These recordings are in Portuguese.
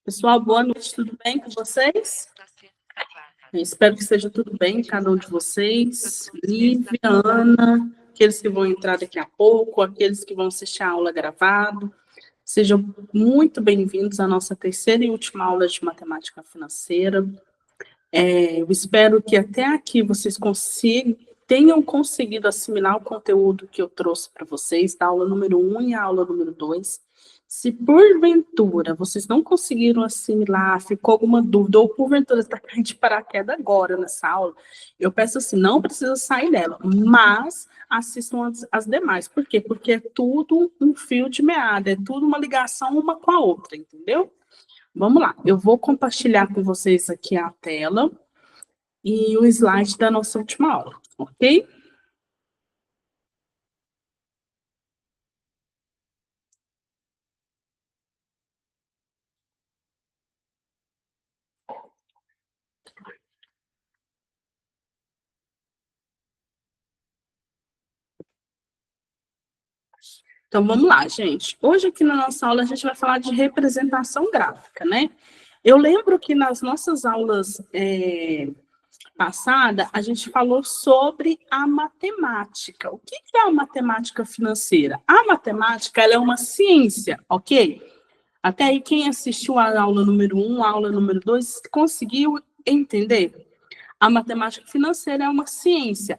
Pessoal, boa noite, tudo bem com vocês? Eu espero que esteja tudo bem, cada um de vocês. Lívia, Ana, aqueles que vão entrar daqui a pouco, aqueles que vão assistir a aula gravado. Sejam muito bem-vindos à nossa terceira e última aula de matemática financeira. Eu espero que até aqui vocês tenham conseguido assimilar o conteúdo que eu trouxe para vocês, da aula número 1 e a aula número 2. Se porventura vocês não conseguiram assimilar, ficou alguma dúvida, ou porventura está caindo de paraquedas agora nessa aula, eu peço assim, não precisa sair dela, mas assistam as demais. Por quê? Porque é tudo um fio de meada, é tudo uma ligação uma com a outra, entendeu? Vamos lá, eu vou compartilhar com vocês aqui a tela e o slide da nossa última aula, ok? Então, vamos lá, gente. Hoje, aqui na nossa aula, a gente vai falar de representação gráfica, né? Eu lembro que nas nossas aulas passadas, a gente falou sobre a matemática. O que é a matemática financeira? A matemática, ela é uma ciência, ok? Até aí, quem assistiu a aula número 1, a aula número 2, conseguiu entender? A matemática financeira é uma ciência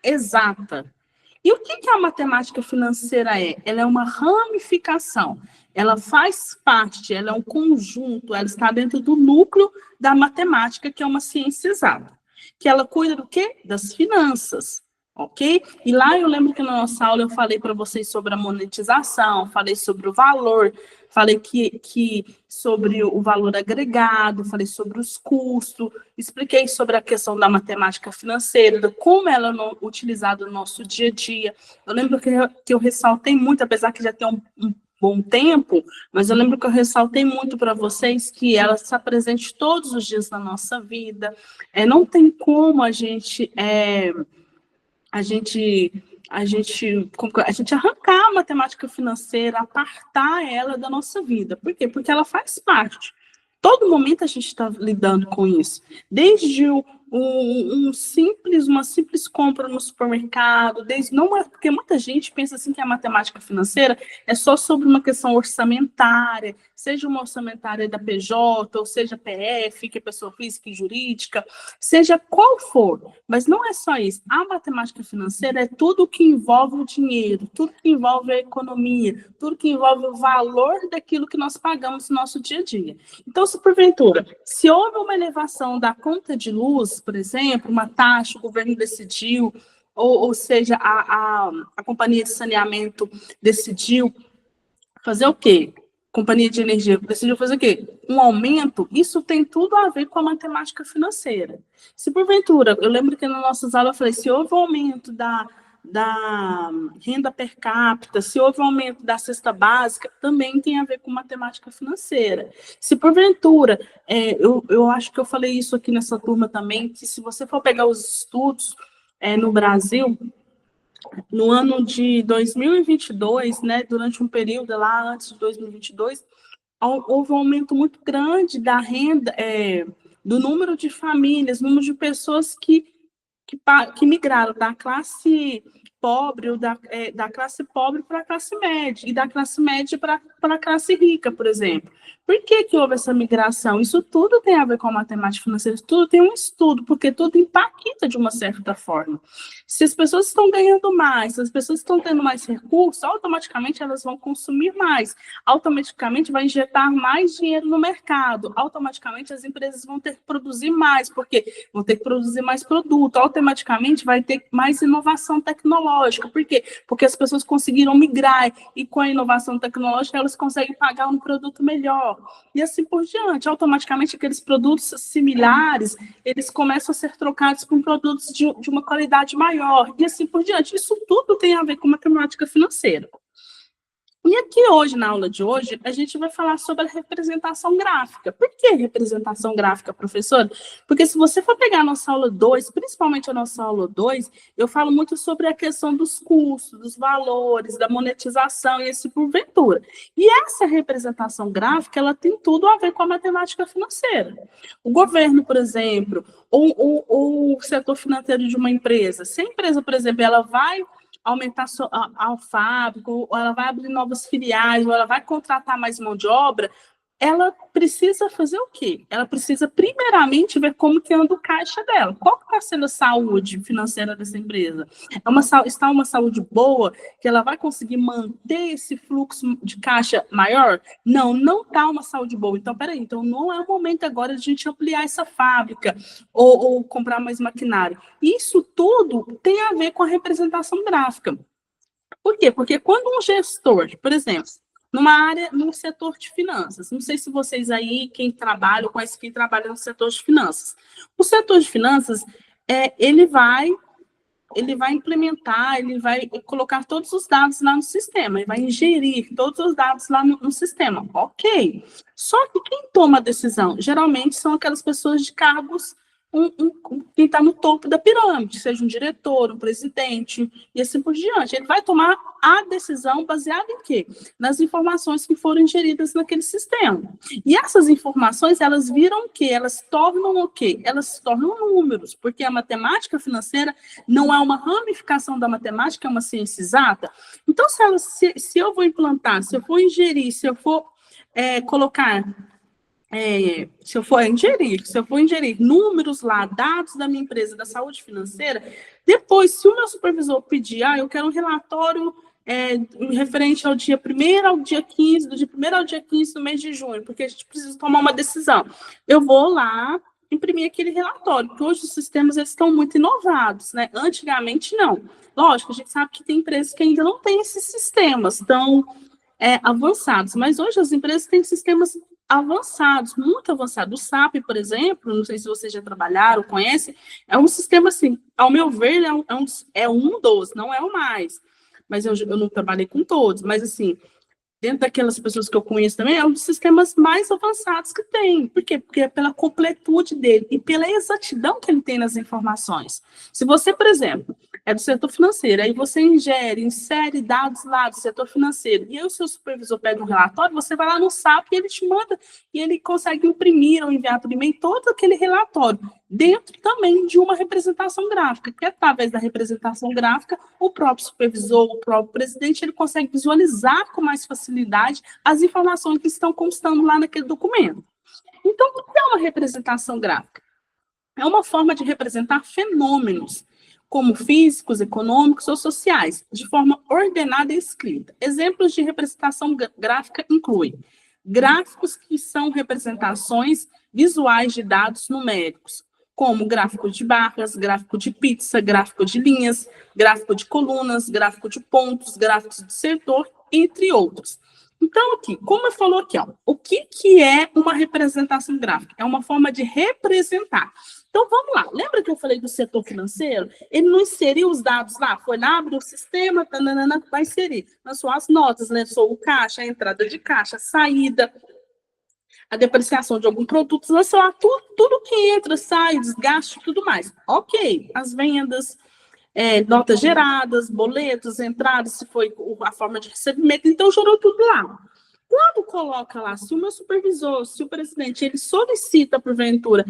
exata. E o que a matemática financeira é? Ela é uma ramificação, ela faz parte, ela é um conjunto, ela está dentro do núcleo da matemática, que é uma ciência exata. Que ela cuida do quê? Das finanças, ok? E lá eu lembro que na nossa aula eu falei para vocês sobre a monetização, falei sobre o valor, falei sobre o valor agregado, falei sobre os custos, expliquei sobre a questão da matemática financeira, como ela é utilizada no nosso dia a dia. Eu lembro que eu ressaltei muito, apesar que já tem um bom tempo, mas eu lembro que eu ressaltei muito para vocês que ela está presente todos os dias na nossa vida. Não tem como a gente arrancar a matemática financeira, apartar ela da nossa vida. Por quê? Porque ela faz parte. Todo momento a gente está lidando com isso. Desde uma simples compra no supermercado, porque muita gente pensa assim que a matemática financeira é só sobre uma questão orçamentária, seja uma orçamentária da PJ, ou seja PF, que é pessoa física e jurídica, seja qual for, mas não é só isso. A matemática financeira é tudo que envolve o dinheiro, tudo que envolve a economia, tudo que envolve o valor daquilo que nós pagamos no nosso dia a dia. Então, se porventura, se houve uma elevação da conta de luz, por exemplo, uma taxa, o governo decidiu, ou seja, a companhia de saneamento decidiu fazer o quê? Companhia de energia decidiu fazer o quê? Um aumento, isso tem tudo a ver com a matemática financeira. Se porventura, eu lembro que nas nossas aulas eu falei, se houve um aumento da renda per capita, se houve um aumento da cesta básica, também tem a ver com matemática financeira. Se porventura, eu acho que eu falei isso aqui nessa turma também, que se você for pegar os estudos no Brasil, no ano de 2022, né, durante um período lá antes de 2022, houve um aumento muito grande da renda, do número de famílias, número de pessoas que migraram da classe pobre, ou da classe pobre para a classe média, e da classe média para a classe rica, por exemplo. Por que houve essa migração? Isso tudo tem a ver com a matemática financeira, tudo tem um estudo, porque tudo impacta de uma certa forma. Se as pessoas estão ganhando mais, se as pessoas estão tendo mais recursos, automaticamente elas vão consumir mais, automaticamente vai injetar mais dinheiro no mercado, automaticamente as empresas vão ter que produzir mais, porque vão ter que produzir mais produto, automaticamente vai ter mais inovação tecnológica. Por quê? Porque as pessoas conseguiram migrar, e com a inovação tecnológica elas conseguem pagar um produto melhor, e assim por diante. Automaticamente aqueles produtos similares, eles começam a ser trocados por produtos de uma qualidade maior, e assim por diante. Isso tudo tem a ver com matemática financeira. E aqui hoje, na aula de hoje, a gente vai falar sobre a representação gráfica. Por que representação gráfica, professor? Porque se você for pegar a nossa aula 2, principalmente a nossa aula 2, eu falo muito sobre a questão dos custos, dos valores, da monetização e esse porventura. E essa representação gráfica, ela tem tudo a ver com a matemática financeira. O governo, por exemplo, ou o setor financeiro de uma empresa. Se a empresa, por exemplo, ela vai aumentar a fábrica, ou ela vai abrir novas filiais, ou ela vai contratar mais mão de obra, ela precisa fazer o quê? Ela precisa, primeiramente, ver como que anda o caixa dela. Qual está sendo a saúde financeira dessa empresa? Está uma saúde boa, que ela vai conseguir manter esse fluxo de caixa maior? Não, não está uma saúde boa. Então, peraí, então não é o momento agora de a gente ampliar essa fábrica ou comprar mais maquinário. Isso tudo tem a ver com a representação gráfica. Por quê? Porque quando um gestor, por exemplo, no setor de finanças. Não sei se vocês aí, quem trabalha, ou conhece quem trabalha no setor de finanças. O setor de finanças, ele vai implementar, ele vai colocar todos os dados lá no sistema, ele vai ingerir todos os dados lá no sistema. Ok. Só que quem toma a decisão, geralmente, são aquelas pessoas de cargos quem está no topo da pirâmide, seja um diretor, um presidente, e assim por diante. Ele vai tomar a decisão baseada em quê? Nas informações que foram ingeridas naquele sistema. E essas informações, elas viram o quê? Elas tornam o quê? Elas se tornam números, porque a matemática financeira não é uma ramificação da matemática, é uma ciência exata. Então, se eu vou implantar, se eu for ingerir, se eu for colocar... se eu for ingerir números lá, dados da minha empresa, da saúde financeira, depois, se o meu supervisor pedir, eu quero um relatório referente ao dia 1º ao dia 15, do dia 1º ao dia 15 do mês de junho, porque a gente precisa tomar uma decisão. Eu vou lá imprimir aquele relatório, porque hoje os sistemas eles estão muito inovados, né? Antigamente, não. Lógico, a gente sabe que tem empresas que ainda não têm esses sistemas tão avançados, mas hoje as empresas têm sistemas avançados, muito avançados. O SAP, por exemplo, não sei se vocês já trabalharam, conhecem, é um sistema, assim, ao meu ver, é um dos, não é o mais, mas eu não trabalhei com todos, mas, assim, dentro daquelas pessoas que eu conheço também, é um dos sistemas mais avançados que tem. Por quê? Porque é pela completude dele e pela exatidão que ele tem nas informações. Se você, por exemplo, é do setor financeiro, aí você insere dados lá do setor financeiro, e aí o seu supervisor pega um relatório, você vai lá no SAP e ele te manda, e ele consegue imprimir ou enviar por e-mail todo aquele relatório, dentro também de uma representação gráfica, que através da representação gráfica, o próprio supervisor, o próprio presidente, ele consegue visualizar com mais facilidade as informações que estão constando lá naquele documento. Então, o que é uma representação gráfica? É uma forma de representar fenômenos, como físicos, econômicos ou sociais, de forma ordenada e escrita. Exemplos de representação gráfica incluem gráficos que são representações visuais de dados numéricos, como gráfico de barras, gráfico de pizza, gráfico de linhas, gráfico de colunas, gráfico de pontos, gráficos de setor, entre outros. Então, aqui, como eu falou aqui, o que é uma representação gráfica? É uma forma de representar. Então, vamos lá. Lembra que eu falei do setor financeiro? Ele não inseriu os dados lá, foi lá, abriu o sistema, vai inserir. Lançou as notas, lançou o caixa, a entrada de caixa, a saída, a depreciação de algum produto, lançou lá tudo que entra, sai, desgaste, tudo mais. Ok, as vendas, notas geradas, boletos, entradas, se foi a forma de recebimento, então gerou tudo lá. Quando coloca lá, se o meu supervisor, se o presidente, ele solicita, porventura,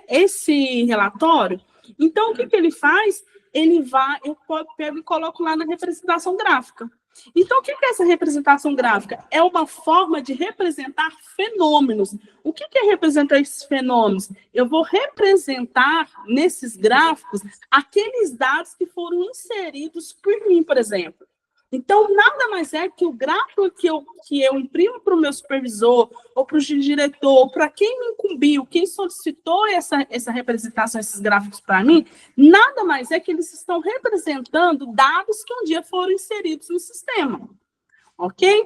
esse relatório, então o que ele faz? Eu pego e coloco lá na representação gráfica. Então, o que é essa representação gráfica? É uma forma de representar fenômenos. O que é representar esses fenômenos? Eu vou representar nesses gráficos aqueles dados que foram inseridos por mim, por exemplo. Então, nada mais é que o gráfico que eu imprimo para o meu supervisor, ou para o diretor, ou para quem me incumbiu, quem solicitou essa representação, esses gráficos para mim, nada mais é que eles estão representando dados que um dia foram inseridos no sistema. Ok?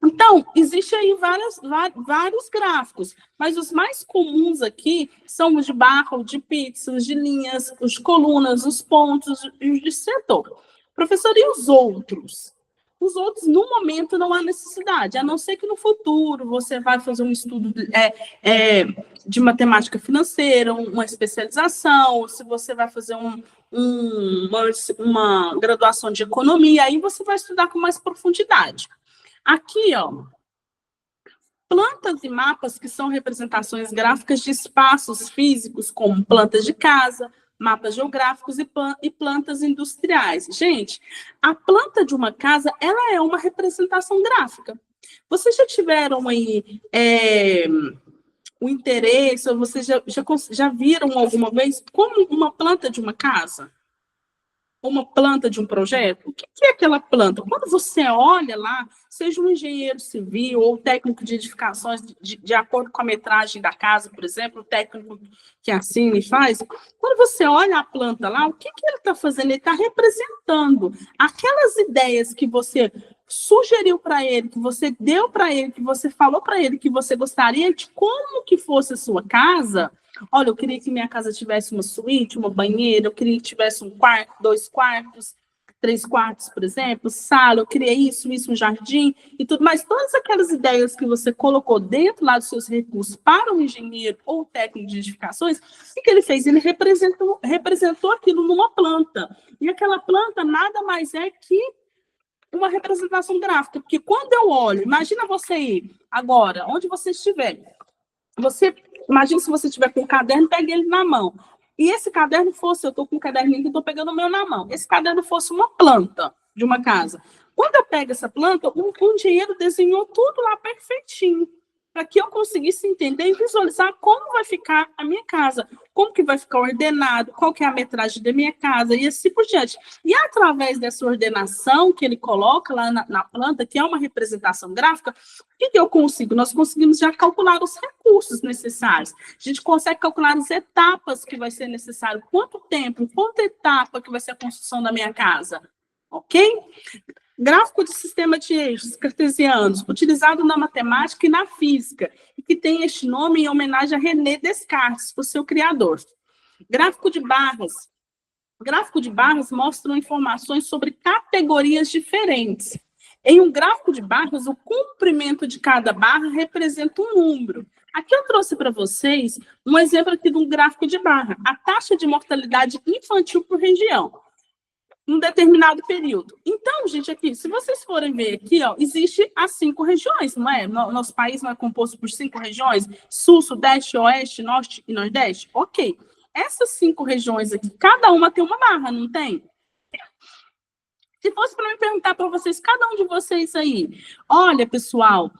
Então, existem aí vários gráficos, mas os mais comuns aqui são os de barra, os de pizza, os de linhas, os de colunas, os pontos e os de setor. Professor, e os outros? Os outros, no momento, não há necessidade, a não ser que no futuro você vai fazer um estudo de matemática financeira, uma especialização, ou se você vai fazer uma graduação de economia, aí você vai estudar com mais profundidade. Aqui, ó, plantas e mapas que são representações gráficas de espaços físicos, como plantas de casa, mapas geográficos e plantas industriais. Gente, a planta de uma casa, ela é uma representação gráfica. Vocês já tiveram aí o interesse, ou vocês já viram alguma vez como uma planta de uma casa? Uma planta de um projeto? O que é aquela planta? Quando você olha lá, seja um engenheiro civil ou técnico de edificações, de acordo com a metragem da casa, por exemplo, o técnico que assina e faz, quando você olha a planta lá, o que ele está fazendo? Ele está representando aquelas ideias que você sugeriu para ele, que você deu para ele, que você falou para ele, que você gostaria de como que fosse a sua casa. Olha, eu queria que minha casa tivesse uma suíte, uma banheira, eu queria que tivesse um quarto, 2 quartos, 3 quartos, por exemplo, sala, eu queria isso, um jardim e tudo mais. Todas aquelas ideias que você colocou dentro lá dos seus recursos para um engenheiro ou técnico de edificações, o que ele fez? Ele representou aquilo numa planta. E aquela planta nada mais é que uma representação gráfica, porque quando eu olho, imagina você ir agora, onde você estiver, imagina se você estiver com um caderno, pegue ele na mão. E esse caderno fosse, eu estou com um caderninho que estou pegando o meu na mão, esse caderno fosse uma planta de uma casa. Quando eu pego essa planta, um engenheiro desenhou tudo lá perfeitinho, para que eu conseguisse entender e visualizar como vai ficar a minha casa, como que vai ficar ordenado, qual que é a metragem da minha casa, e assim por diante. E através dessa ordenação que ele coloca lá na planta, que é uma representação gráfica, o que eu consigo? Nós conseguimos já calcular os recursos necessários. A gente consegue calcular as etapas que vai ser necessário, quanto tempo, quanta etapa que vai ser a construção da minha casa, ok? Gráfico de sistema de eixos cartesianos, utilizado na matemática e na física, e que tem este nome em homenagem a René Descartes, o seu criador. Gráfico de barras. Gráfico de barras mostra informações sobre categorias diferentes. Em um gráfico de barras, o comprimento de cada barra representa um número. Aqui eu trouxe para vocês um exemplo aqui de um gráfico de barra. A taxa de mortalidade infantil por região, num determinado período. Então, gente, aqui, se vocês forem ver aqui, ó, existe as 5 regiões, não é? Nosso país não é composto por 5 regiões? Sul, Sudeste, Oeste, Norte e Nordeste? Ok. Essas 5 regiões aqui, cada uma tem uma barra, não tem? Se fosse para me perguntar para vocês, cada um de vocês aí, olha, pessoal,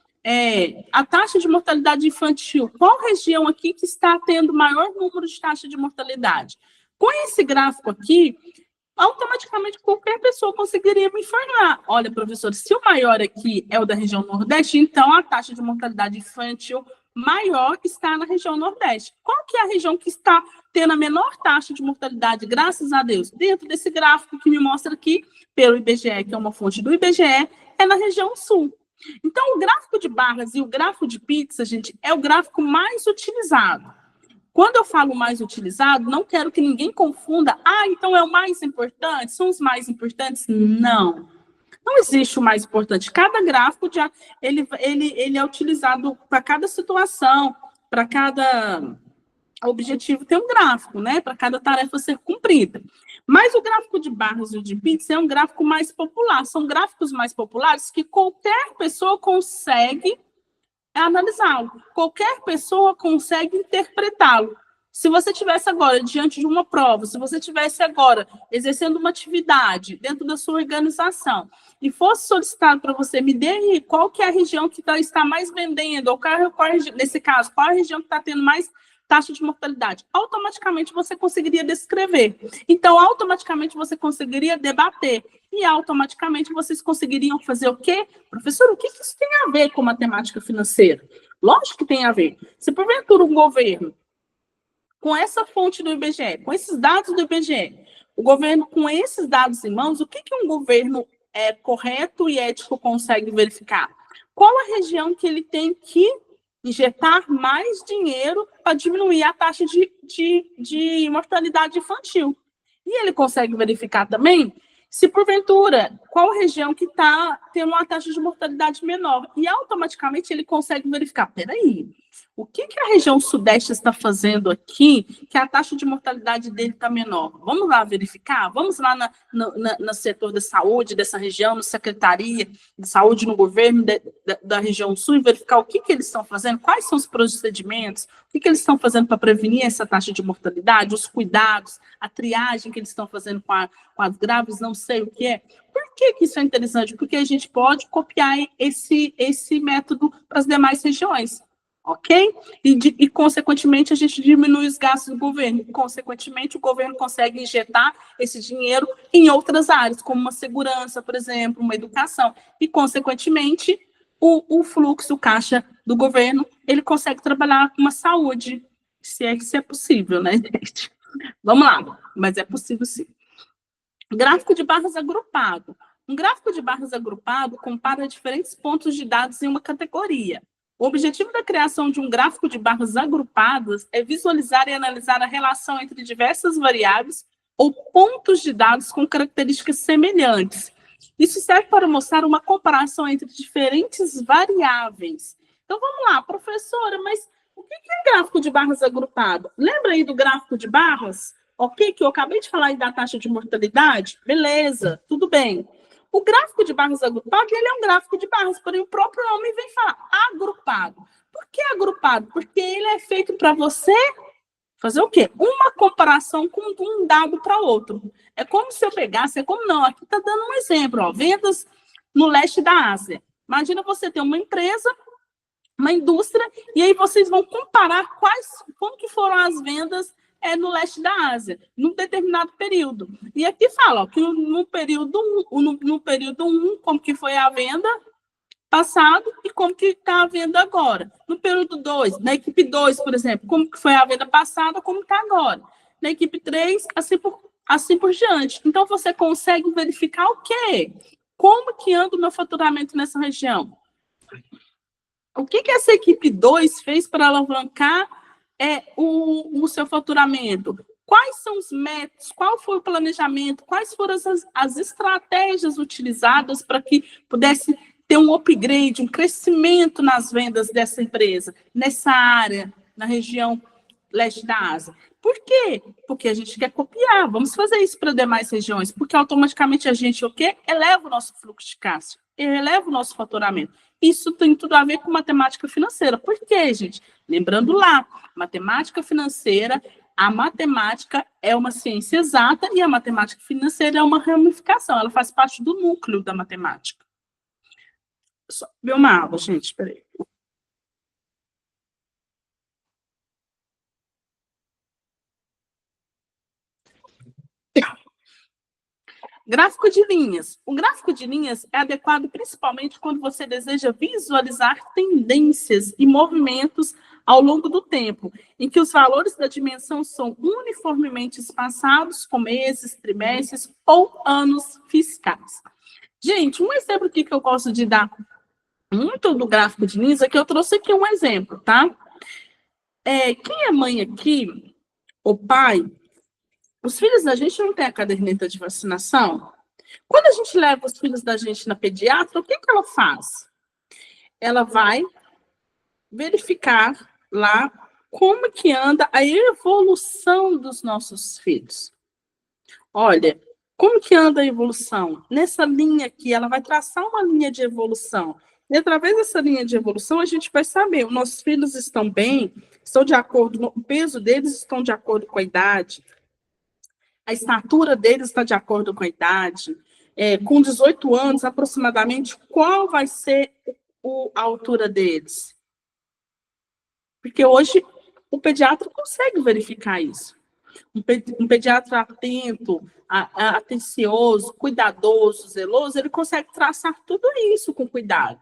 a taxa de mortalidade infantil, qual região aqui que está tendo maior número de taxa de mortalidade? Com esse gráfico aqui, automaticamente qualquer pessoa conseguiria me informar. Olha, professor, se o maior aqui é o da região Nordeste, então a taxa de mortalidade infantil maior está na região Nordeste. Qual que é a região que está tendo a menor taxa de mortalidade, graças a Deus? Dentro desse gráfico que me mostra aqui, pelo IBGE, que é uma fonte do IBGE, é na região Sul. Então, o gráfico de barras e o gráfico de pizza, gente, é o gráfico mais utilizado. Quando eu falo mais utilizado, não quero que ninguém confunda. Então é o mais importante? São os mais importantes? Não. Não existe o mais importante. Cada gráfico, ele é utilizado para cada situação, para cada objetivo tem um gráfico, né? Para cada tarefa ser cumprida. Mas o gráfico de barras e o de pizza é um gráfico mais popular. São gráficos mais populares que qualquer pessoa consegue analisá-lo. Qualquer pessoa consegue interpretá-lo. Se você estivesse agora diante de uma prova, se você estivesse agora exercendo uma atividade dentro da sua organização e fosse solicitado para você, me dê qual que é a região que está mais vendendo, ou nesse caso, qual a região que está tendo mais taxa de mortalidade, automaticamente você conseguiria descrever. Então, automaticamente você conseguiria debater. E automaticamente vocês conseguiriam fazer o quê? Professor, o que isso tem a ver com matemática financeira? Lógico que tem a ver. Se porventura um governo, com essa fonte do IBGE, com esses dados do IBGE, o governo com esses dados em mãos, o que um governo correto e ético consegue verificar? Qual a região que ele tem que injetar mais dinheiro para diminuir a taxa de mortalidade infantil? E ele consegue verificar também Se porventura, qual região que está tendo uma taxa de mortalidade menor? E automaticamente ele consegue verificar, peraí, o que a região sudeste está fazendo aqui que a taxa de mortalidade dele está menor? Vamos lá verificar? Vamos lá no setor da saúde dessa região, na Secretaria de Saúde no governo da região sul e verificar o que eles estão fazendo, quais são os procedimentos, o que eles estão fazendo para prevenir essa taxa de mortalidade, os cuidados, a triagem que eles estão fazendo com as graves, não sei o que é. Por que isso é interessante? Porque a gente pode copiar esse método para as demais regiões. Ok? E, consequentemente, a gente diminui os gastos do governo. Consequentemente, o governo consegue injetar esse dinheiro em outras áreas, como uma segurança, por exemplo, uma educação. E, consequentemente, o fluxo, o caixa do governo, ele consegue trabalhar com uma saúde, se é que isso é possível, né, gente? Vamos lá, mas é possível sim. Gráfico de barras agrupado. Um gráfico de barras agrupado compara diferentes pontos de dados em uma categoria. O objetivo da criação de um gráfico de barras agrupadas é visualizar e analisar a relação entre diversas variáveis ou pontos de dados com características semelhantes. Isso serve para mostrar uma comparação entre diferentes variáveis. Então, vamos lá, professora, mas o que é gráfico de barras agrupado? Lembra aí do gráfico de barras? Ok, que eu acabei de falar aí da taxa de mortalidade? Beleza, tudo bem. O gráfico de barras agrupado, ele é um gráfico de barras, porém o próprio nome vem falar agrupado. Por que agrupado? Porque ele é feito para você fazer o quê? Uma comparação com um dado para outro. É como se eu pegasse, não, aqui está dando um exemplo, ó, vendas no leste da Ásia. Imagina você ter uma empresa, uma indústria, e aí vocês vão comparar como que foram as vendas no leste da Ásia, num determinado período. E aqui fala ó, que no período 1, como que foi a venda passado e como que está a venda agora. No período 2, na equipe 2, por exemplo, como que foi a venda passada, como está agora. Na equipe 3, assim por diante. Então, você consegue verificar o quê? Como que anda o meu faturamento nessa região? O que essa equipe 2 fez para alavancar o seu faturamento? Quais são os métodos? Qual foi o planejamento? Quais foram as estratégias utilizadas para que pudesse ter um upgrade, um crescimento nas vendas dessa empresa, nessa área, na região leste da Ásia? Por quê? Porque a gente quer copiar. Vamos fazer isso para demais regiões, porque automaticamente a gente o quê? Eleva o nosso fluxo de caixa, eleva o nosso faturamento. Isso tem tudo a ver com matemática financeira. Por quê, gente? Lembrando lá, matemática financeira, a matemática é uma ciência exata e a matemática financeira é uma ramificação, ela faz parte do núcleo da matemática. Só beber uma água, gente, espera aí. Gráfico de linhas. O gráfico de linhas é adequado principalmente quando você deseja visualizar tendências e movimentos ao longo do tempo, em que os valores da dimensão são uniformemente espaçados com meses, trimestres ou anos fiscais. Gente, um exemplo aqui que eu gosto de dar muito do gráfico de linhas é que eu trouxe aqui um exemplo, tá? Quem é mãe aqui, o pai, os filhos da gente não têm a caderneta de vacinação? Quando a gente leva os filhos da gente na pediatra, o que ela faz? Ela vai verificar lá como que anda a evolução dos nossos filhos. Olha, como que anda a evolução? Nessa linha aqui, ela vai traçar uma linha de evolução. E através dessa linha de evolução, a gente vai saber, os nossos filhos estão bem, estão de acordo, o peso deles estão de acordo com a idade, a estatura deles está de acordo com a idade. Com 18 anos, aproximadamente, qual vai ser a altura deles? Porque hoje o pediatra consegue verificar isso. Um pediatra atento, atencioso, cuidadoso, zeloso, ele consegue traçar tudo isso com cuidado.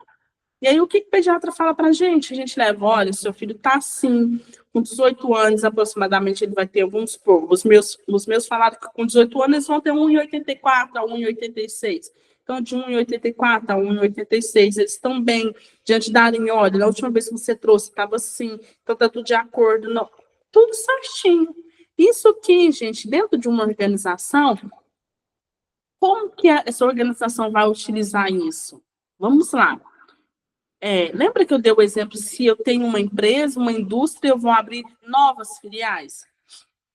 E aí, o que o pediatra fala para a gente? A gente leva, olha, seu filho está assim, com 18 anos aproximadamente, ele vai ter, vamos supor, os meus falaram que com 18 anos eles vão ter 1,84 a 1,86. Então, de 1,84 a 1,86, eles estão bem, diante da linha, olha, na última vez que você trouxe, estava assim, então está tudo de acordo, não, tudo certinho. Isso aqui, gente, dentro de uma organização, Como que essa organização vai utilizar isso? Vamos lá. Lembra que eu dei o exemplo, se eu tenho uma empresa, uma indústria, eu vou abrir novas filiais?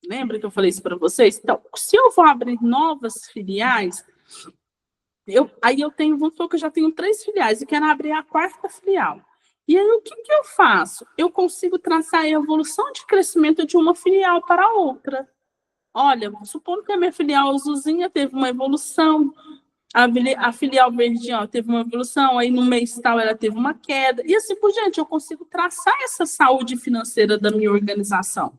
Lembra que eu falei isso para vocês? Então, se eu vou abrir novas filiais, aí eu tenho, vamos supor que eu já tenho 3 filiais e quero abrir a 4ª filial. E aí, o que eu faço? Eu consigo traçar a evolução de crescimento de uma filial para a outra. Olha, supondo que a minha filial azulzinha teve uma evolução, a filial verde teve uma evolução, aí no mês tal ela teve uma queda, e assim por diante, eu consigo traçar essa saúde financeira da minha organização.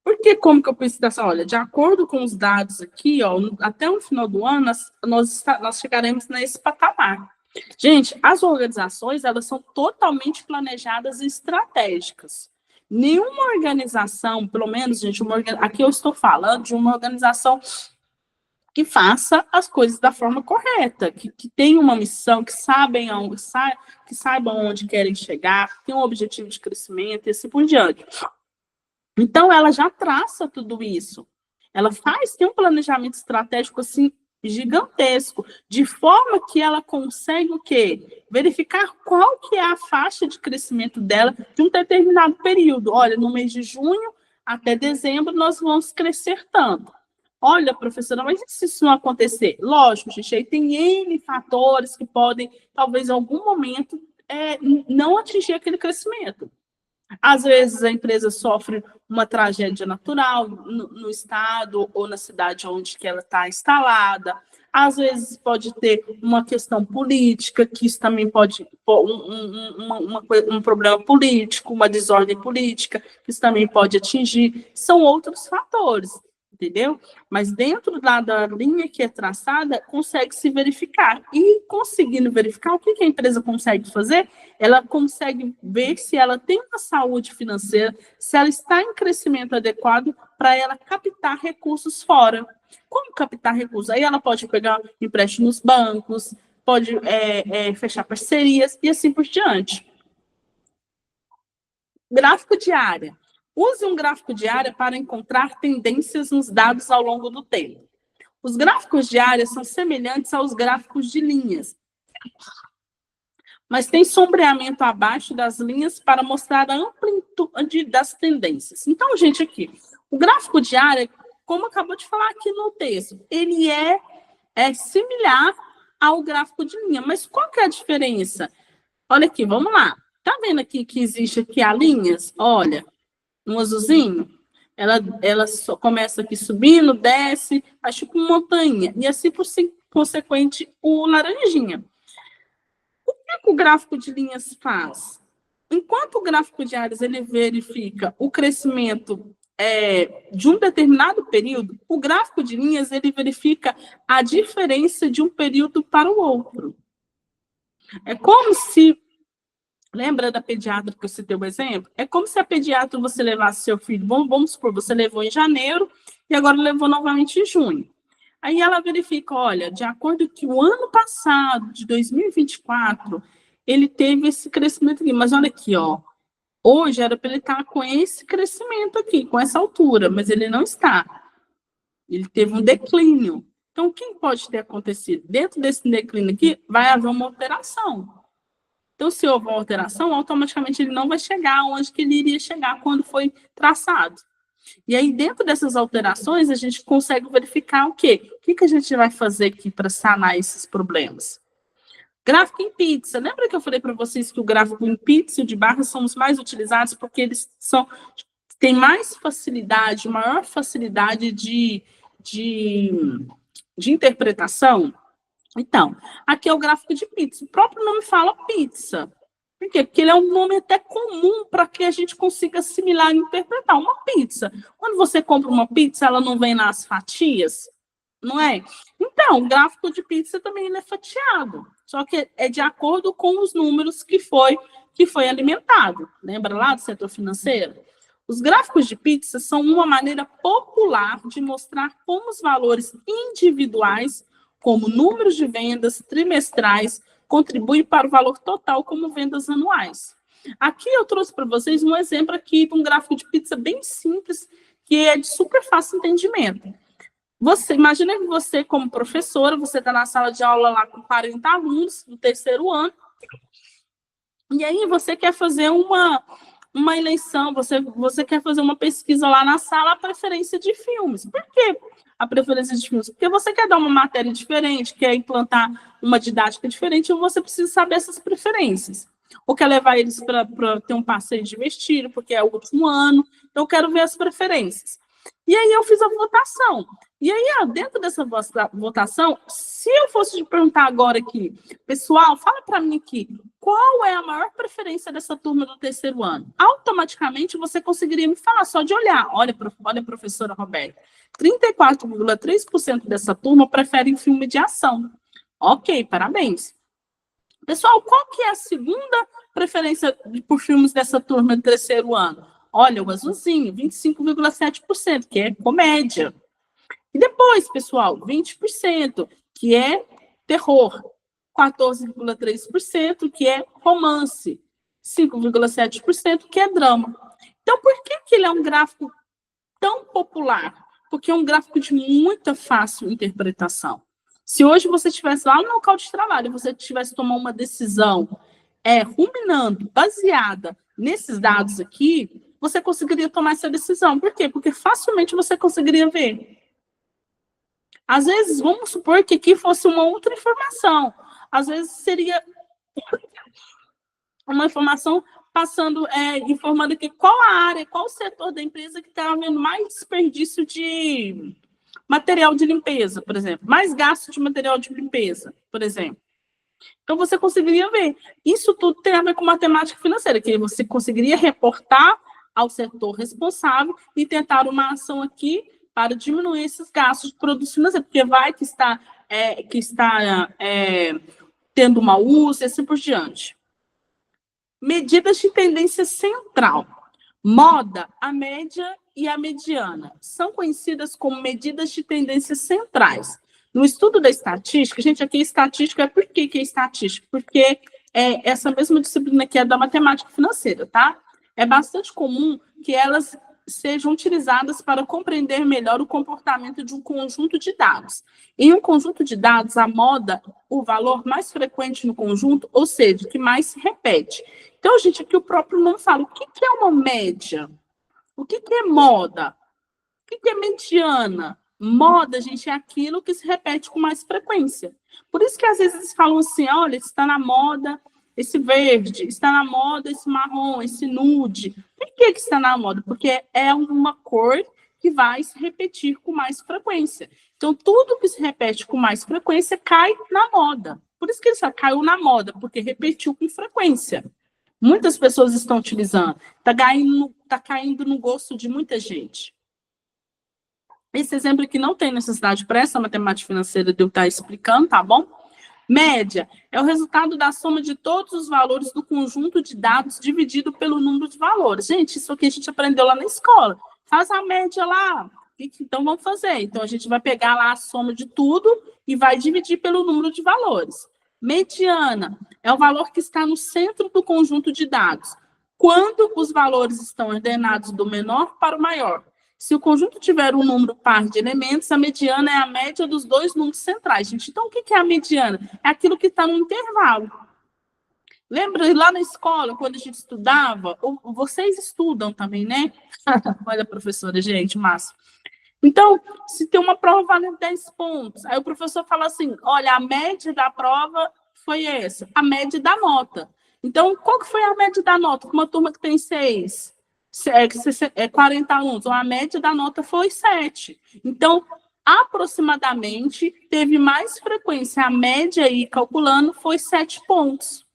Porque como que eu preciso traçar? Olha, de acordo com os dados aqui, até o final do ano, nós chegaremos nesse patamar. Gente, as organizações, elas são totalmente planejadas e estratégicas. Nenhuma organização, pelo menos, gente, aqui eu estou falando de uma organização que faça as coisas da forma correta, que tenha uma missão, que saibam onde querem chegar, que tenham um objetivo de crescimento e assim por diante. Então, ela já traça tudo isso. Ela tem um planejamento estratégico assim gigantesco, de forma que ela consegue o quê? Verificar qual que é a faixa de crescimento dela de um determinado período. Olha, no mês de junho até dezembro nós vamos crescer tanto. Olha, professora, mas e se isso não acontecer? Lógico, gente, aí tem N fatores que podem, talvez, em algum momento, não atingir aquele crescimento. Às vezes a empresa sofre uma tragédia natural no estado ou na cidade onde que ela está instalada. Às vezes pode ter uma questão política, que isso também pode um problema político, uma desordem política, que isso também pode atingir. São outros fatores, entendeu? Mas dentro da linha que é traçada, consegue se verificar. E conseguindo verificar, o que a empresa consegue fazer? Ela consegue ver se ela tem uma saúde financeira, se ela está em crescimento adequado para ela captar recursos fora. Como captar recursos? Aí ela pode pegar empréstimo nos bancos, pode fechar parcerias e assim por diante. Gráfico de área. Use um gráfico de área para encontrar tendências nos dados ao longo do tempo. Os gráficos de área são semelhantes aos gráficos de linhas, mas tem sombreamento abaixo das linhas para mostrar a amplitude das tendências. Então, gente, aqui, o gráfico de área, como acabou de falar aqui no texto, ele é similar ao gráfico de linha, mas qual que é a diferença? Olha aqui, vamos lá. Tá vendo aqui que existe aqui as linhas? Olha, um azulzinho, ela só começa aqui subindo, desce, faz tipo uma montanha, e assim por consequente o laranjinha. O que o gráfico de linhas faz? Enquanto o gráfico de áreas ele verifica o crescimento de um determinado período, o gráfico de linhas ele verifica a diferença de um período para o outro. É como se... Lembra da pediatra que eu citei o exemplo? É como se a pediatra você levasse seu filho, vamos supor, você levou em janeiro e agora levou novamente em junho. Aí ela verifica, olha, de acordo com que o ano passado, de 2024, ele teve esse crescimento aqui, mas olha aqui, hoje era para ele estar com esse crescimento aqui, com essa altura, mas ele não está. Ele teve um declínio. Então, o que pode ter acontecido? Dentro desse declínio aqui, vai haver uma alteração. Então, se houver uma alteração, automaticamente ele não vai chegar onde que ele iria chegar quando foi traçado. E aí, dentro dessas alterações, a gente consegue verificar o quê? O que a gente vai fazer aqui para sanar esses problemas? Gráfico em pizza. Lembra que eu falei para vocês que o gráfico em pizza e o de barra são os mais utilizados porque eles têm mais facilidade, maior facilidade de interpretação? Então, aqui é o gráfico de pizza. O próprio nome fala pizza. Por quê? Porque ele é um nome até comum para que a gente consiga assimilar e interpretar. Uma pizza. Quando você compra uma pizza, ela não vem nas fatias, não é? Então, o gráfico de pizza também é fatiado. Só que é de acordo com os números que foi alimentado. Lembra lá do setor financeiro? Os gráficos de pizza são uma maneira popular de mostrar como os valores individuais, como números de vendas trimestrais, contribuem para o valor total como vendas anuais. Aqui eu trouxe para vocês um exemplo aqui de um gráfico de pizza bem simples, que é de super fácil entendimento. Você, imagina que você, como professora, você está na sala de aula lá com 40 alunos do terceiro ano, e aí você quer fazer uma eleição, você quer fazer uma pesquisa lá na sala, a preferência de filmes. Por quê a preferência de filmes? Porque você quer dar uma matéria diferente, quer implantar uma didática diferente, ou você precisa saber essas preferências. Ou quer levar eles para ter um passeio de vestido, porque é o último ano, então eu quero ver as preferências. E aí eu fiz a votação. E aí, dentro dessa votação, se eu fosse te perguntar agora aqui, pessoal, fala para mim aqui, qual é a maior preferência dessa turma do terceiro ano? Automaticamente você conseguiria me falar só de olhar. Olha, professora Roberta, 34,3% dessa turma preferem filme de ação. Ok, parabéns. Pessoal, qual que é a segunda preferência por filmes dessa turma do terceiro ano? Olha, o azulzinho, 25,7%, que é comédia. E depois, pessoal, 20%, que é terror. 14,3%, que é romance. 5,7%, que é drama. Então, por que ele é um gráfico tão popular? Porque é um gráfico de muita fácil interpretação. Se hoje você estivesse lá no local de trabalho, você tivesse tomado uma decisão ruminando, baseada nesses dados aqui, você conseguiria tomar essa decisão. Por quê? Porque facilmente você conseguiria ver. Às vezes, vamos supor que aqui fosse uma outra informação. Às vezes seria uma informação passando, informando aqui qual a área, qual o setor da empresa que está havendo mais desperdício de material de limpeza, por exemplo, mais gasto de material de limpeza, por exemplo. Então, você conseguiria ver. Isso tudo tem a ver com matemática financeira, que você conseguiria reportar ao setor responsável e tentar uma ação aqui para diminuir esses gastos de produtos financeiros, porque vai que está tendo mau uso e assim por diante. Medidas de tendência central. Moda, a média e a mediana são conhecidas como medidas de tendência centrais. No estudo da estatística, gente, aqui estatística, por que é estatística? Porque é essa mesma disciplina que é da matemática financeira, tá? É bastante comum que elas sejam utilizadas para compreender melhor o comportamento de um conjunto de dados. Em um conjunto de dados, a moda, o valor mais frequente no conjunto, ou seja, que mais se repete. Então, gente, aqui o próprio nome fala, o que é uma média? O que é moda? O que é mediana? Moda, gente, é aquilo que se repete com mais frequência. Por isso que às vezes eles falam assim, olha, está na moda esse verde, está na moda esse marrom, esse nude. Por que está na moda? Porque é uma cor que vai se repetir com mais frequência. Então, tudo que se repete com mais frequência cai na moda. Por isso que ele só caiu na moda, porque repetiu com frequência. Muitas pessoas estão utilizando. Está caindo no gosto de muita gente. Esse exemplo aqui não tem necessidade para essa matemática financeira de eu estar explicando, tá bom? Média é o resultado da soma de todos os valores do conjunto de dados dividido pelo número de valores. Gente, isso aqui a gente aprendeu lá na escola. Faz a média lá. Então, vamos fazer. Então, a gente vai pegar lá a soma de tudo e vai dividir pelo número de valores. Mediana é o valor que está no centro do conjunto de dados, quando os valores estão ordenados do menor para o maior. Se o conjunto tiver um número par de elementos, a mediana é a média dos dois números centrais, gente. Então, o que é a mediana? É aquilo que está no intervalo. Lembra lá na escola, quando a gente estudava? Vocês estudam também, né? Olha, professora, gente, massa. Então, se tem uma prova valendo 10 pontos, aí o professor fala assim, olha, a média da prova foi essa, a média da nota. Então, qual que foi a média da nota? Uma turma que tem 6, 40 alunos, a média da nota foi 7. Então, aproximadamente, teve mais frequência, a média aí, calculando, foi 7 pontos.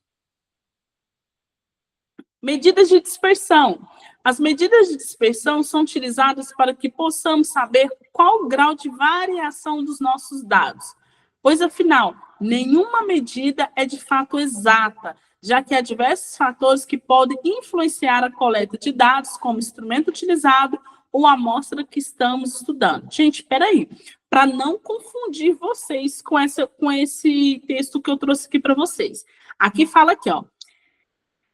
Medidas de dispersão. As medidas de dispersão são utilizadas para que possamos saber qual o grau de variação dos nossos dados, pois, afinal, nenhuma medida é de fato exata, já que há diversos fatores que podem influenciar a coleta de dados, como instrumento utilizado ou a amostra que estamos estudando. Gente, espera aí, para não confundir vocês com esse texto que eu trouxe aqui para vocês. Aqui fala aqui, ó.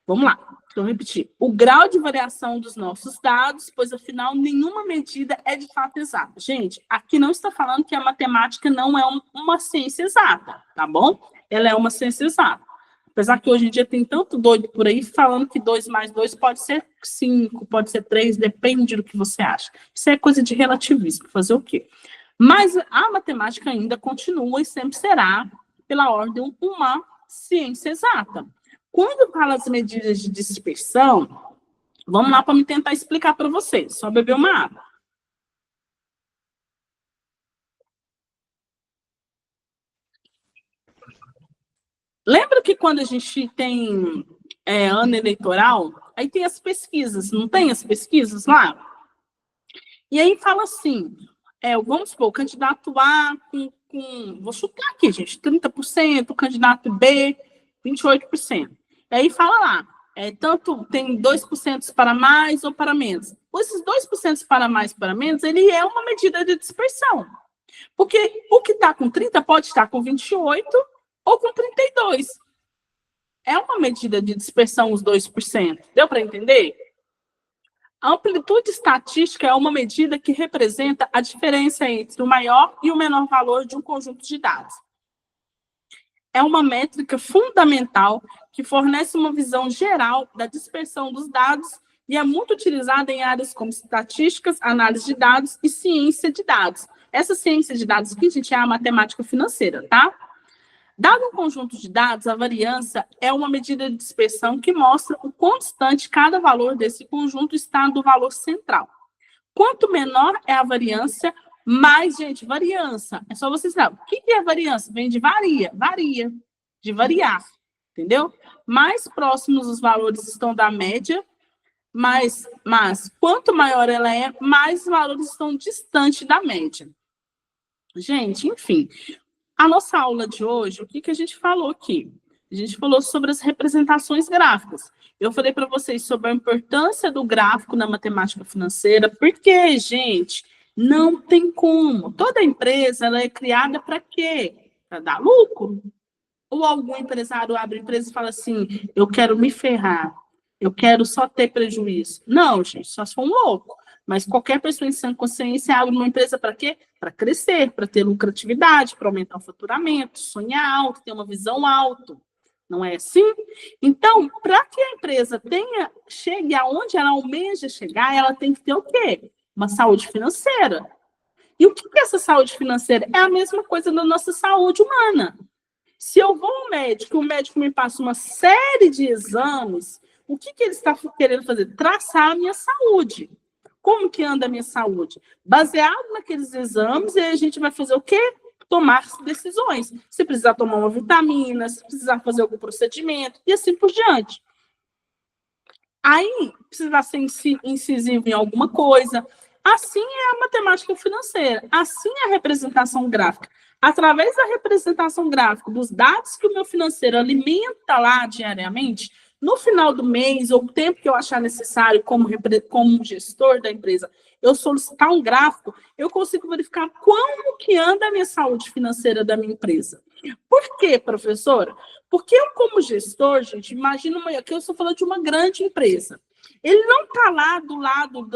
Vamos lá. Deixa eu repetir. O grau de variação dos nossos dados, pois, afinal, nenhuma medida é de fato exata. Gente, aqui não está falando que a matemática não é uma ciência exata, tá bom? Ela é uma ciência exata. Apesar que hoje em dia tem tanto doido por aí falando que 2 mais 2 pode ser 5, pode ser 3, depende do que você acha. Isso é coisa de relativismo, fazer o quê? Mas a matemática ainda continua e sempre será, pela ordem, uma ciência exata. Quando fala as medidas de dispersão, vamos lá para me tentar explicar para vocês. Só beber uma água. Lembra que quando a gente tem ano eleitoral, aí tem as pesquisas, não tem as pesquisas lá? E aí fala assim, vamos supor, o candidato A vou chutar aqui, gente, 30%, o candidato B, 28%. Aí fala lá, tanto tem 2% para mais ou para menos. Esses 2% para mais ou para menos, ele é uma medida de dispersão. Porque o que está com 30 pode estar com 28 ou com 32. É uma medida de dispersão os 2%. Deu para entender? A amplitude estatística é uma medida que representa a diferença entre o maior e o menor valor de um conjunto de dados. É uma métrica fundamental que fornece uma visão geral da dispersão dos dados e é muito utilizada em áreas como estatísticas, análise de dados e ciência de dados. Essa ciência de dados aqui, gente, é a matemática financeira, tá? Dado um conjunto de dados, a variância é uma medida de dispersão que mostra o quão distante cada valor desse conjunto está do valor central. Quanto menor é a variância, mais, gente, variância. É só vocês saberem. O que é variância? Vem de varia, de variar, entendeu? Mais próximos os valores estão da média, mas quanto maior ela é, mais os valores estão distantes da média. Gente, enfim, a nossa aula de hoje, o que a gente falou aqui? A gente falou sobre as representações gráficas. Eu falei para vocês sobre a importância do gráfico na matemática financeira, porque, gente, não tem como. Toda empresa ela é criada para quê? Para dar lucro. Ou algum empresário abre empresa e fala assim, eu quero me ferrar, eu quero só ter prejuízo. Não, gente, só se for um louco. Mas qualquer pessoa em sã consciência abre uma empresa para quê? Para crescer, para ter lucratividade, para aumentar o faturamento, sonhar alto, ter uma visão alta. Não é assim? Então, para que a empresa chegue aonde ela almeja chegar, ela tem que ter o quê? Uma saúde financeira. E o que é essa saúde financeira? É a mesma coisa da nossa saúde humana. Se eu vou ao médico, o médico me passa uma série de exames, o que ele está querendo fazer? Traçar a minha saúde. Como que anda a minha saúde? Baseado naqueles exames, a gente vai fazer o quê? Tomar decisões. Se precisar tomar uma vitamina, se precisar fazer algum procedimento, e assim por diante. Aí, precisar ser incisivo em alguma coisa. Assim é a matemática financeira. Assim é a representação gráfica. Através da representação gráfica dos dados que o meu financeiro alimenta lá diariamente, no final do mês, ou o tempo que eu achar necessário como gestor da empresa, eu solicitar um gráfico, eu consigo verificar como que anda a minha saúde financeira da minha empresa. Por quê, professora? Porque eu, como gestor, gente, imagina que eu estou falando de uma grande empresa. Ele não está lá do lado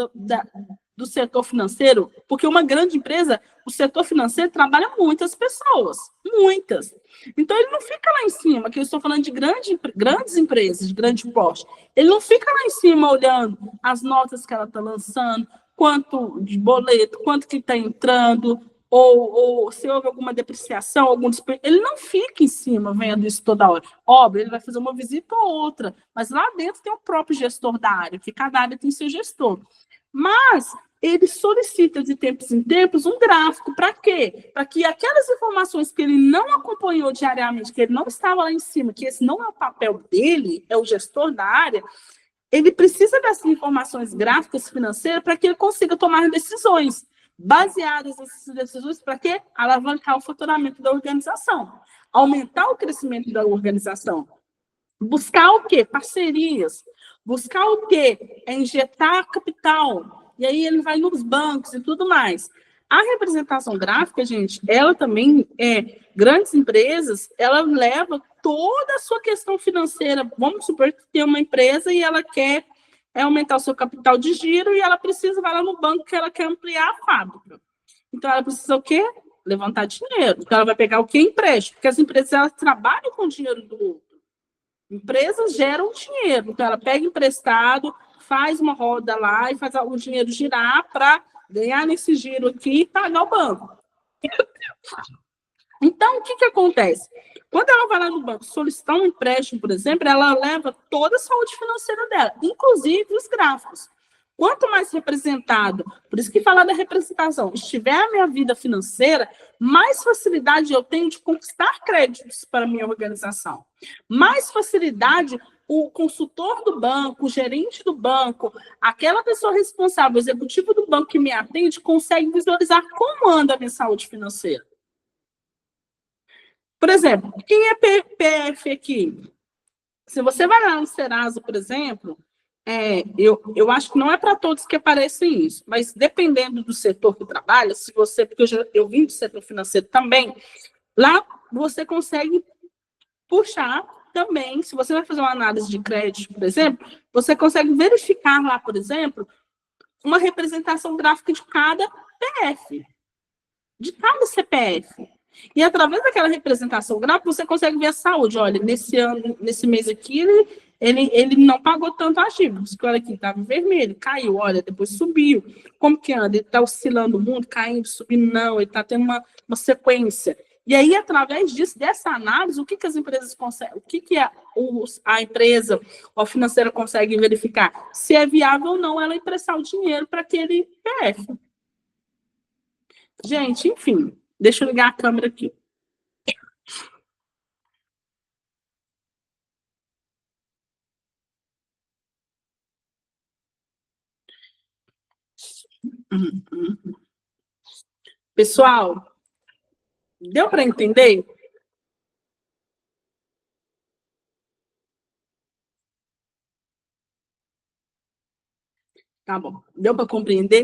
do setor financeiro, porque uma grande empresa, o setor financeiro trabalha muitas pessoas, muitas. Então, ele não fica lá em cima, que eu estou falando de grandes empresas, de grande porte. Ele não fica lá em cima olhando as notas que ela está lançando, quanto de boleto, quanto que está entrando, ou se houve alguma depreciação, ele não fica em cima vendo isso toda hora. Óbvio, ele vai fazer uma visita ou outra, mas lá dentro tem o próprio gestor da área, que cada área tem seu gestor. Mas ele solicita de tempos em tempos um gráfico. Para quê? Para que aquelas informações que ele não acompanhou diariamente, que ele não estava lá em cima, que esse não é o papel dele, é o gestor da área, ele precisa dessas informações gráficas financeiras para que ele consiga tomar decisões. Baseadas nessas decisões, para quê? Alavancar o faturamento da organização, aumentar o crescimento da organização. Buscar o quê? Parcerias. Buscar o quê? É injetar capital. E aí ele vai nos bancos e tudo mais. A representação gráfica, gente, ela também grandes empresas, ela leva toda a sua questão financeira. Vamos supor que tem uma empresa e ela quer aumentar o seu capital de giro e ela precisa, vai lá no banco que ela quer ampliar a fábrica. Então, ela precisa o quê? Levantar dinheiro. Então, ela vai pegar o quê? Empréstimo. Porque as empresas, elas trabalham com o dinheiro do outro. Empresas geram dinheiro. Então, ela pega emprestado, faz uma roda lá e faz o dinheiro girar para ganhar nesse giro aqui e pagar o banco. Então, o que acontece? Quando ela vai lá no banco solicitar um empréstimo, por exemplo, ela leva toda a saúde financeira dela, inclusive os gráficos. Quanto mais representado, por isso que falar da representação, estiver a minha vida financeira, mais facilidade eu tenho de conquistar créditos para a minha organização. Mais facilidade o consultor do banco, o gerente do banco, aquela pessoa responsável, o executivo do banco que me atende, consegue visualizar como anda a minha saúde financeira. Por exemplo, quem é PF aqui? Se você vai lá no Serasa, por exemplo, eu acho que não é para todos que aparecem isso, mas dependendo do setor que trabalha, se você, porque eu vim do setor financeiro também, lá você consegue puxar também, se você vai fazer uma análise de crédito, por exemplo, você consegue verificar lá, por exemplo, uma representação gráfica de cada PF, de cada CPF. E através daquela representação gráfica, você consegue ver a saúde. Olha, nesse ano, nesse mês aqui, ele não pagou tanto as dívidas, porque olha aqui, estava vermelho, caiu, olha, depois subiu. Como que anda? Ele está oscilando muito, caindo, subindo, não, ele está tendo uma sequência. E aí, através disso, dessa análise, o que as empresas conseguem, o que a empresa ou a financeira consegue verificar? Se é viável ou não ela emprestar o dinheiro para aquele PF. Gente, enfim, deixa eu ligar a câmera aqui. Pessoal, deu para entender? Tá bom. Deu para compreender?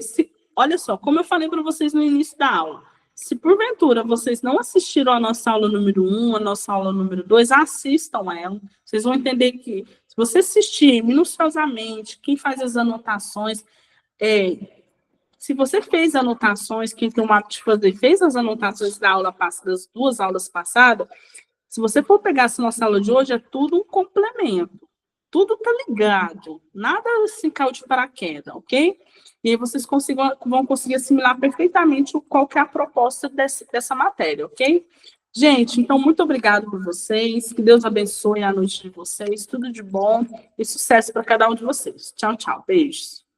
Olha só, como eu falei para vocês no início da aula, se porventura vocês não assistiram a nossa aula número 1, a nossa aula número 2, assistam ela. Vocês vão entender que, se você assistir minuciosamente, quem faz as anotações, se você fez anotações, quem tem o hábito de fazer, fez as anotações da aula passada, das 2 aulas passadas, se você for pegar essa nossa aula de hoje, é tudo um complemento. Tudo tá ligado. Nada assim caiu de paraquedas, ok? E aí vocês vão conseguir assimilar perfeitamente qual que é a proposta dessa matéria, ok? Gente, então, muito obrigada por vocês. Que Deus abençoe a noite de vocês. Tudo de bom e sucesso para cada um de vocês. Tchau, tchau. Beijos.